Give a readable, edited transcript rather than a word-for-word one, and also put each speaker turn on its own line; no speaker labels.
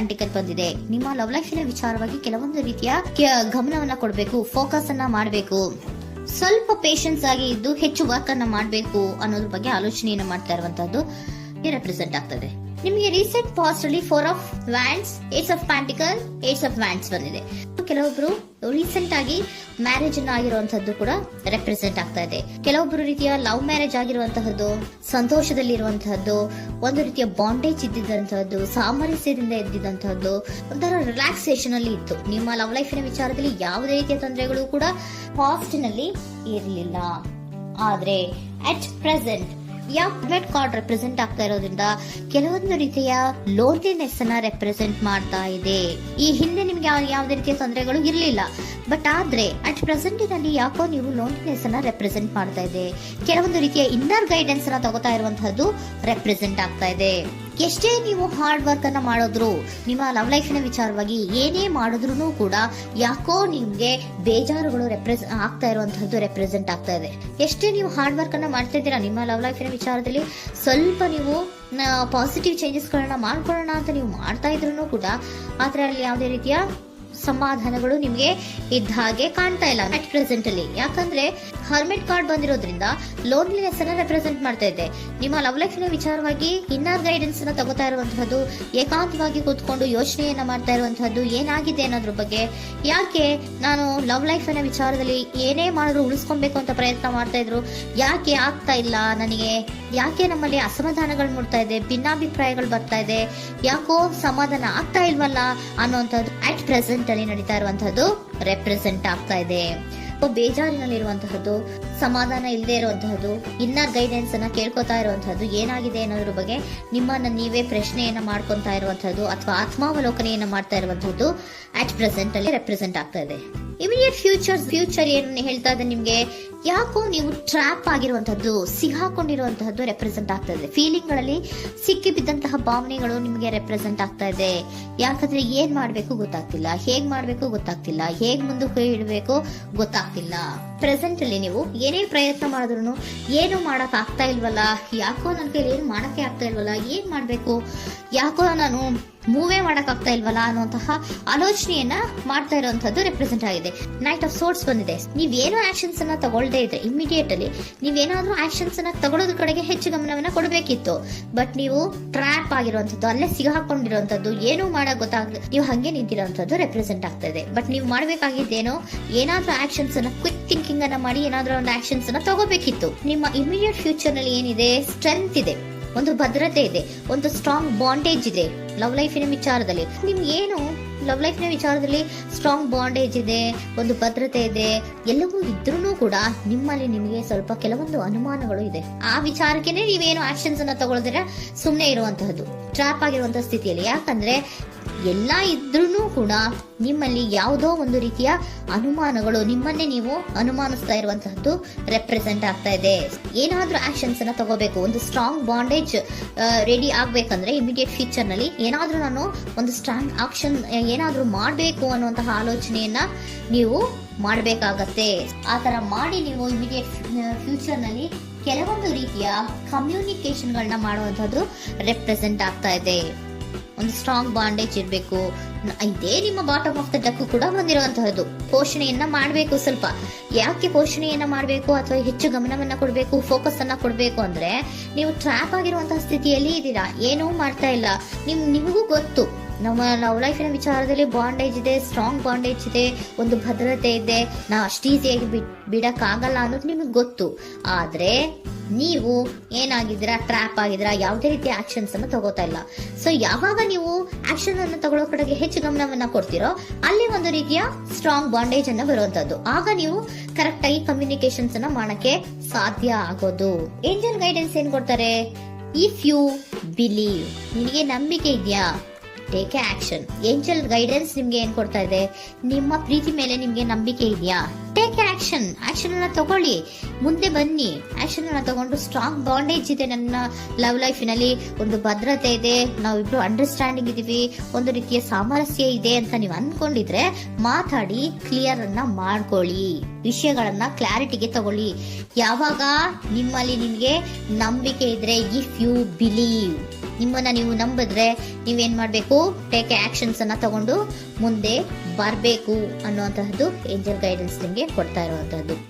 ಪ್ಯಾಂಟಿಕಲ್ ಬಂದಿದೆ. ನಿಮ್ಮ ಲವ್ ಲೈಫಿನ ವಿಚಾರವಾಗಿ ಕೆಲವೊಂದು ರೀತಿಯ ಗಮನವನ್ನ ಕೊಡಬೇಕು, ಫೋಕಸ್ ಅನ್ನ ಮಾಡಬೇಕು, ಸ್ವಲ್ಪ ಪೇಷನ್ಸ್ ಆಗಿ ಇದ್ದು ಹೆಚ್ಚು ವರ್ಕ್ ಅನ್ನ ಮಾಡಬೇಕು ಅನ್ನೋದ್ರ ಬಗ್ಗೆ ಆಲೋಚನೆಯನ್ನು ಮಾಡ್ತಾ ಇರುವಂತದ್ದು ರೆಪ್ರೆಸೆಂಟ್ ಆಗ್ತದೆ. ನಿಮಗೆ ರೀಸೆಂಟ್ ಪಾಸ್ಟ್ ಅಲ್ಲಿ 4 of wands, 8 of pentacle, 8 of wands ಬಂದಿದೆ. ಕೆಲವೊಬ್ರು ರೀಸೆಂಟ್ ಆಗಿ ಮ್ಯಾರೇಜ್ ಅನ್ನ ಆಗಿರುವಂತದ್ದು ಕೂಡ ರೆಪ್ರೆಸೆಂಟ್ ಆಗ್ತಾ ಇದೆ. ಕೆಲವೊಬ್ರು ರೀತಿಯ ಲವ್ ಮ್ಯಾರೇಜ್ ಆಗಿರುವಂತಹದ್ದು, ಸಂತೋಷದಲ್ಲಿರುವಂತಹದ್ದು, ಒಂದು ರೀತಿಯ ಬಾಂಡೇಜ್ ಇದ್ದಿದ್ದಂತಹದ್ದು, ಸಾಮರಸ್ಯದಿಂದ ಇದ್ದಿದ್ದಂತಹದ್ದು, ಒಂಥರ ರಿಲ್ಯಾಕ್ಸೇಷನ್ ಅಲ್ಲಿ ಇತ್ತು. ನಿಮ್ಮ ಲವ್ ಲೈಫಿನ ವಿಚಾರದಲ್ಲಿ ಯಾವುದೇ ರೀತಿಯ ತೊಂದರೆಗಳು ಕೂಡ ಪಾಸ್ಟ್ ನಲ್ಲಿ ಇರಲಿಲ್ಲ. ಆದ್ರೆ ಅಟ್ ಪ್ರೆಸೆಂಟ್ ಯಾವ್ಮೆಟ್ ಕಾರ್ಡ್ ರೆಪ್ರೆಸೆಂಟ್ ಆಗ್ತಾ ಇರೋದ್ರಿಂದ ಕೆಲವೊಂದು ರೀತಿಯ ಲೋನ್ಲಿನೆಸ್ ಅನ್ನ ರೆಪ್ರೆಸೆಂಟ್ ಮಾಡ್ತಾ ಇದೆ. ಈ ಹಿಂದೆ ನಿಮ್ಗೆ ಯಾವುದೇ ರೀತಿಯ ತೊಂದರೆಗಳು ಇರಲಿಲ್ಲ, ಬಟ್ ಆದ್ರೆ ಅಟ್ ಪ್ರೆಸೆಂಟ್ ನಲ್ಲಿ ಯಾಕೋ ನೀವು ಲೋನ್ಲಿನೆಸ್ ಅನ್ನ ರೆಪ್ರೆಸೆಂಟ್ ಮಾಡ್ತಾ ಇದೆ. ಕೆಲವೊಂದು ರೀತಿಯ ಇನ್ನರ್ ಗೈಡೆನ್ಸ್ ಅನ್ನ ತಗೋತಾ ಇರುವಂತಹದ್ದು ರೆಪ್ರೆಸೆಂಟ್ ಆಗ್ತಾ ಇದೆ. ಎಷ್ಟೇ ನೀವು ಹಾರ್ಡ್ ವರ್ಕ್ ಅನ್ನ ಮಾಡಿದ್ರು, ನಿಮ್ಮ ಲವ್ ಲೈಫಿನ ವಿಚಾರವಾಗಿ ಏನೇ ಮಾಡಿದ್ರು ಕೂಡ ಯಾಕೋ ನಿಮ್ಗೆ ಬೇಜಾರುಗಳು ಆಗ್ತಾ ಇರುವಂತಹದ್ದು ರೆಪ್ರೆಸೆಂಟ್ ಆಗ್ತಾ ಇದೆ. ಎಷ್ಟೇ ನೀವು ಹಾರ್ಡ್ ವರ್ಕ್ ಅನ್ನ ಮಾಡ್ತಾ ಇದ್ದೀರಾ ನಿಮ್ಮ ಲವ್ ಲೈಫಿನ ವಿಚಾರದಲ್ಲಿ, ಸ್ವಲ್ಪ ನೀವು ಪಾಸಿಟಿವ್ ಚೇಂಜಸ್ ಗಳನ್ನ ಮಾಡ್ಕೊಳ್ಳೋಣ ಅಂತ ನೀವು ಮಾಡ್ತಾ ಇದ್ರು ಕೂಡ ಅದರಲ್ಲಿ ಯಾವುದೇ ರೀತಿಯ ಸಮಾಧಾನಗಳು ನಿಮ್ಗೆ ಇದ್ದ ಹಾಗೆ ಕಾಣ್ತಾ ಇಲ್ಲ ಅಟ್ ಪ್ರೆಸೆಂಟ್ ಅಲ್ಲಿ. ಯಾಕಂದ್ರೆ ಹರ್ಮಿಟ್ ಕಾರ್ಡ್ ಬಂದಿರೋದ್ರಿಂದ ಲೋನ್ಲಿನೆಸ್ ಅನ್ನ ರೆಪ್ರೆಸೆಂಟ್ ಮಾಡ್ತಾ ಇದೆ. ನಿಮ್ಮ ಲವ್ ಲೈಫಿನ ವಿಚಾರವಾಗಿ ಇನ್ನರ್ ಗೈಡೆನ್ಸ್ ಅನ್ನ ತಗೋತಾ ಇರುವಂತಹದ್ದು, ಏಕಾಂತವಾಗಿ ಕೂತ್ಕೊಂಡು ಯೋಚನೆಯನ್ನ ಮಾಡ್ತಾ ಇರುವಂತಹದ್ದು, ಏನಾಗಿದೆ ಅನ್ನೋದ್ರ ಬಗ್ಗೆ, ಯಾಕೆ ನಾನು ಲವ್ ಲೈಫಿನ ವಿಚಾರದಲ್ಲಿ ಏನೇ ಮಾಡಿದ್ರು ಉಳಿಸ್ಕೊಬೇಕು ಅಂತ ಪ್ರಯತ್ನ ಮಾಡ್ತಾ ಇದ್ರು, ಯಾಕೆ ಆಗ್ತಾ ಇಲ್ಲ ನನಗೆ, ಯಾಕೆ ನಮ್ಮಲ್ಲಿ ಅಸಮಾಧಾನಗಳು ಮೂಡ್ತಾ ಇದೆ, ಭಿನ್ನಾಭಿಪ್ರಾಯಗಳು ಬರ್ತಾ ಇದೆ, ಯಾಕೋ ಸಮಾಧಾನ ಆಗ್ತಾ ಇಲ್ವಲ್ಲ ಅನ್ನುವಂಥದ್ದು ಅಟ್ ಪ್ರೆಸೆಂಟ್ ಅಲ್ಲಿ ನಡೀತಾ ಇರುವಂತಹದ್ದು ರೆಪ್ರೆಸೆಂಟ್ ಆಗ್ತಾ ಇದೆ. ಬೇಜಾರಿನಲ್ಲಿರುವಂತಹದ್ದು, ಸಮಾಧಾನ ಇಲ್ಲದೆ ಇರುವಂತಹದ್ದು, ಇನ್ನರ್ ಗೈಡೆನ್ಸ್ ಅನ್ನ ಕೇಳ್ಕೊತಾ ಇರುವಂತಹದ್ದು, ಏನಾಗಿದೆ ಅನ್ನೋದ್ರ ಬಗ್ಗೆ ನಿಮ್ಮನ್ನ ನೀವೇ ಪ್ರಶ್ನೆಯನ್ನ ಮಾಡ್ಕೊಂತಾ ಇರುವಂತಹದ್ದು ಅಥವಾ ಆತ್ಮಾವಲೋಕನೆಯನ್ನ ಮಾಡ್ತಾ ಇರುವಂತಹದ್ದು ಅಟ್ ಪ್ರೆಸೆಂಟ್ ಅಲ್ಲಿ ರೆಪ್ರೆಸೆಂಟ್ ಆಗ್ತಾ ಇದೆ. ಇಮಿಡಿಯೇಟ್ ಫ್ಯೂಚರ್ ಏನು ಹೇಳ್ತಾ ಇದೆ ನಿಮ್ಗೆ, ಯಾಕೋ ನೀವು ಟ್ರ್ಯಾಪ್ ಆಗಿರುವಂತಹದ್ದು, ಸಿಹಾಕೊಂಡಿರುವಂತಹದ್ದು ರೆಪ್ರೆಸೆಂಟ್ ಆಗ್ತಾ ಇದೆ. ಫೀಲಿಂಗ್ ಗಳಲ್ಲಿ ಸಿಕ್ಕಿ ಬಿದ್ದಂತಹ ಭಾವನೆಗಳು ನಿಮ್ಗೆ ರೆಪ್ರೆಸೆಂಟ್ ಆಗ್ತಾ ಇದೆ. ಯಾಕಂದ್ರೆ ಏನ್ ಮಾಡ್ಬೇಕು ಗೊತ್ತಾಗ್ತಿಲ್ಲ, ಹೇಗ್ ಮಾಡ್ಬೇಕು ಗೊತ್ತಾಗ್ತಿಲ್ಲ, ಹೇಗ್ ಮುಂದಕ್ಕೆ ಇಡಬೇಕು ಗೊತ್ತಾಗ್ತಿಲ್ಲ. ಪ್ರೆಸೆಂಟ್ ಅಲ್ಲಿ ನೀವು ಏನೇ ಪ್ರಯತ್ನ ಮಾಡಿದ್ರು ಏನು ಮಾಡಕ್ ಆಗ್ತಾ ಇಲ್ವಲ್ಲ, ಯಾಕೋ ನನ್ ಕೈಲಿ ಏನು ಮಾಡಕ್ಕೆ ಆಗ್ತಾ ಇಲ್ವಲ್ಲ, ಏನ್ ಮಾಡ್ಬೇಕು, ಯಾಕೋ ನಾನು ಮೂವೇ ಮಾಡಕ್ ಆಗ್ತಾ ಇಲ್ವಲ್ಲ ಅನ್ನುವಂತಹ ಆಲೋಚನೆಯನ್ನ ಮಾಡ್ತಾ ಇರುವಂತದ್ದು ರೆಪ್ರೆಸೆಂಟ್ ಆಗಿದೆ. ನೈಟ್ ಆಫ್ ಸೋರ್ಟ್ಸ್ ಬಂದಿದೆ. ನೀವೇನೋ ಆಕ್ಷನ್ಸ್ ಅನ್ನ ತಗೊಳ್ದೇ ಇದ್ರೆ ಇಮಿಡಿಯೇಟ್ ಅಲ್ಲಿ ನೀವೇನಾದ್ರೂ ಆಕ್ಷನ್ಸ್ ಅನ್ನ ತಗೊಳ್ಳೋದ್ರ ಕಡೆಗೆ ಹೆಚ್ಚು ಗಮನವನ್ನ ಕೊಡಬೇಕಿತ್ತು. ಬಟ್ ನೀವು ಟ್ರ್ಯಾಪ್ ಆಗಿರುವಂತದ್ದು, ಅಲ್ಲೇ ಸಿಗಾಕೊಂಡಿರುವಂತದ್ದು, ಏನು ಮಾಡಕ್ ಗೊತ್ತಾಗದೆ ನೀವು ಹಂಗೆ ನಿಂತಿರುವಂತದ್ದು ರೆಪ್ರೆಸೆಂಟ್ ಆಗ್ತಾ ಇದೆ. ಬಟ್ ನೀವು ಮಾಡ್ಬೇಕಾಗಿದ್ದೇನೋ ಏನಾದ್ರೂ ಆಕ್ಷನ್ಸ್ ಅನ್ನ ಕ್ವಿಕ್ ಥಿಂಕಿಂಗ್ ಅನ್ನ ಮಾಡಿ ಏನಾದ್ರೂ ಒಂದು ಆಕ್ಷನ್ಸ್ ಅನ್ನ ತಗೋಬೇಕಿತ್ತು. ನಿಮ್ಮ ಇಮಿಡಿಯೇಟ್ ಫ್ಯೂಚರ್ ನಲ್ಲಿ ಏನಿದೆ, ಸ್ಟ್ರೆಂತ್ ಇದೆ, ಒಂದು ಭದ್ರತೆ ಇದೆ, ಒಂದು ಸ್ಟ್ರಾಂಗ್ ಬಾಂಡೇಜ್ ಇದೆ. ಲವ್ ಲೈಫಿನ ವಿಚಾರದಲ್ಲಿ ನಿಮ್ಗೆ ಏನು ಲವ್ ಲೈಫಿನ ವಿಚಾರದಲ್ಲಿ ಸ್ಟ್ರಾಂಗ್ ಬಾಂಡೇಜ್ ಇದೆ, ಒಂದು ಭದ್ರತೆ ಇದೆ, ಎಲ್ಲವೂ ಇದ್ರೂ ಕೂಡ ನಿಮ್ಮಲ್ಲಿ ನಿಮಗೆ ಸ್ವಲ್ಪ ಕೆಲವೊಂದು ಅನುಮಾನಗಳು ಇದೆ. ಆ ವಿಚಾರಕ್ಕೆನೆ ನೀವೇನು ಆಕ್ಷನ್ಸ್ ಅನ್ನ ತಗೊಳ್ದಿರ ಸುಮ್ಮನೆ ಇರುವಂತಹದ್ದು, ಟ್ರಾಪ್ ಆಗಿರುವಂತಹ ಸ್ಥಿತಿಯಲ್ಲಿ. ಯಾಕಂದ್ರೆ ಎಲ್ಲ ಇದ್ರೂ ಕೂಡ ನಿಮ್ಮಲ್ಲಿ ಯಾವುದೋ ಒಂದು ರೀತಿಯ ಅನುಮಾನಗಳು, ನಿಮ್ಮನ್ನೇ ನೀವು ಅನುಮಾನಿಸ್ತಾ ಇರುವಂತಹದ್ದು ರೆಪ್ರೆಸೆಂಟ್ ಆಗ್ತಾ ಇದೆ. ಏನಾದ್ರೂ ಆಕ್ಷನ್ಸ್ ಅನ್ನ ತಗೋಬೇಕು, ಒಂದು ಸ್ಟ್ರಾಂಗ್ ಬಾಂಡೇಜ್ ರೆಡಿ ಆಗ್ಬೇಕಂದ್ರೆ ಇಮಿಡಿಯೇಟ್ ಫ್ಯೂಚರ್ ನಲ್ಲಿ ಏನಾದ್ರೂ ನಾನು ಒಂದು ಸ್ಟ್ರಾಂಗ್ ಆಕ್ಷನ್ ಏನಾದ್ರೂ ಮಾಡಬೇಕು ಅನ್ನುವಂತಹ ಆಲೋಚನೆಯನ್ನ ನೀವು ಮಾಡಬೇಕಾಗತ್ತೆ. ಆತರ ಮಾಡಿ ನೀವು ಇಮಿಡಿಯೇಟ್ ಫ್ಯೂಚರ್ ನಲ್ಲಿ ಕೆಲವೊಂದು ರೀತಿಯ ಕಮ್ಯುನಿಕೇಶನ್ ಗಳನ್ನ ಮಾಡುವಂತದ್ದು ರೆಪ್ರೆಸೆಂಟ್ ಆಗ್ತಾ ಇದೆ. ಒಂದು ಸ್ಟ್ರಾಂಗ್ ಬಾಂಡೇಜ್ ಇರಬೇಕು. ಇದೇ ನಿಮ್ಮ ಬಾಟಮ್ ಆಫ್ ದ ಡಕ್ ಕೂಡ ಬಂದಿರುವಂತಹದ್ದು. ಪೋಷಣೆಯನ್ನ ಮಾಡಬೇಕು. ಸ್ವಲ್ಪ ಯಾಕೆ ಪೋಷಣೆಯನ್ನ ಮಾಡಬೇಕು ಅಥವಾ ಹೆಚ್ಚು ಗಮನವನ್ನ ಕೊಡಬೇಕು, ಫೋಕಸ್ ಅನ್ನ ಕೊಡಬೇಕು ಅಂದ್ರೆ, ನೀವು ಟ್ರ್ಯಾಪ್ ಆಗಿರುವಂತಹ ಸ್ಥಿತಿಯಲ್ಲಿ ಇದ್ದೀರಾ, ಏನೂ ಮಾಡ್ತಾ ಇಲ್ಲ. ನಿಮಗೂ ಗೊತ್ತು ನಮ್ಮ ಲವ್ ಲೈಫಿನ ವಿಚಾರದಲ್ಲಿ ಬಾಂಡೇಜ್ ಇದೆ, ಸ್ಟ್ರಾಂಗ್ ಬಾಂಡೇಜ್ ಇದೆ, ಒಂದು ಭದ್ರತೆ ಇದೆ, ನಾವು ಅಷ್ಟು ಈಸಿಯಾಗಿ ಬಿಡಕ್ ಆಗಲ್ಲ ಅನ್ನೋದು ನಿಮಗೆ ಗೊತ್ತು. ಆದ್ರೆ ನೀವು ಏನಾಗಿದ್ದೀರಾ, ಟ್ರ್ಯಾಪ್ ಆಗಿದ್ದೀರಾ, ಯಾವುದೇ ರೀತಿಯ ಆಕ್ಷನ್ಸ್ ಅನ್ನು ತಗೋತಾ ಇಲ್ಲ. ಸೊ ಯಾವಾಗ ನೀವು ಆಕ್ಷನ್ ಅನ್ನು ತಗೊಳ್ಳೋ ಕಡೆಗೆ ಹೆಚ್ಚು ಗಮನವನ್ನ ಕೊಡ್ತೀರೋ, ಅಲ್ಲಿ ಒಂದು ರೀತಿಯ ಸ್ಟ್ರಾಂಗ್ ಬಾಂಡೇಜ್ ಅನ್ನ ಬರುವಂತದ್ದು. ಆಗ ನೀವು ಕರೆಕ್ಟ್ ಆಗಿ ಕಮ್ಯುನಿಕೇಶನ್ಸ್ ಅನ್ನ ಮಾಡಕ್ಕೆ ಸಾಧ್ಯ ಆಗೋದು. ಏಂಜಲ್ ಗೈಡೆನ್ಸ್ ಏನ್ ಕೊಡ್ತಾರೆ, ಇಫ್ ಯು ಬಿಲೀವ್, ನಿನಗೆ ನಂಬಿಕೆ ಇದೆಯಾ, ಟೇಕ್ ಆಕ್ಷನ್. ಏಂಜಲ್ ಗೈಡೆನ್ಸ್ ನಿಮ್ಗೆ ಏನ್ ಕೊಡ್ತಾ ಇದೆ, ನಿಮ್ಮ ಪ್ರೀತಿ ಮೇಲೆ ನಿಮ್ಗೆ ನಂಬಿಕೆ ಇದೆಯಾ, ಟೇಕ್ ಆಕ್ಷನ್. ಆಕ್ಷನ್ ಅನ್ನ ತಗೊಳ್ಳಿ, ಮುಂದೆ ಬನ್ನಿ. ಆಕ್ಷನ್ ಅನ್ನ ತಗೊಂಡು ಸ್ಟ್ರಾಂಗ್ ಬಾಂಡೇಜ್ ಇದೆ ನನ್ನ ಲವ್ ಲೈಫಿನಲ್ಲಿ, ಒಂದು ಭದ್ರತೆ ಇದೆ, ನಾವಿಬ್ರು ಅಂಡರ್ಸ್ಟ್ಯಾಂಡಿಂಗ್ ಇದೀವಿ, ಒಂದು ರೀತಿಯ ಸಾಮರಸ್ಯ ಇದೆ ಅಂತ ನೀವು ಅನ್ಕೊಂಡಿದ್ರೆ ಮಾತಾಡಿ ಕ್ಲಿಯರ್ ಅನ್ನ ಮಾಡ್ಕೊಳ್ಳಿ, ವಿಷಯಗಳನ್ನ ಕ್ಲಾರಿಟಿಗೆ ತಗೊಳ್ಳಿ. ಯಾವಾಗ ನಿಮ್ಮಲ್ಲಿ ನಿಮ್ಗೆ ನಂಬಿಕೆ ಇದ್ರೆ, ಇಫ್ ಯು ಬಿಲೀವ್, ನಿಮ್ಮನ್ನ ನೀವು ನಂಬಿದ್ರೆ ನೀವೇನ್ ಮಾಡ್ಬೇಕು, ಟೇಕ್ ಆಕ್ಷನ್ಸ್ ಅನ್ನ ತಗೊಂಡು ಮುಂದೆ ಬರಬೇಕು ಅನ್ನುವಂತಹದ್ದು ಏಂಜಲ್ ಗೈಡೆನ್ಸ್ ನಿಮಗೆ ಕೊಡ್ತಾ ಇರುವಂತಹದ್ದು.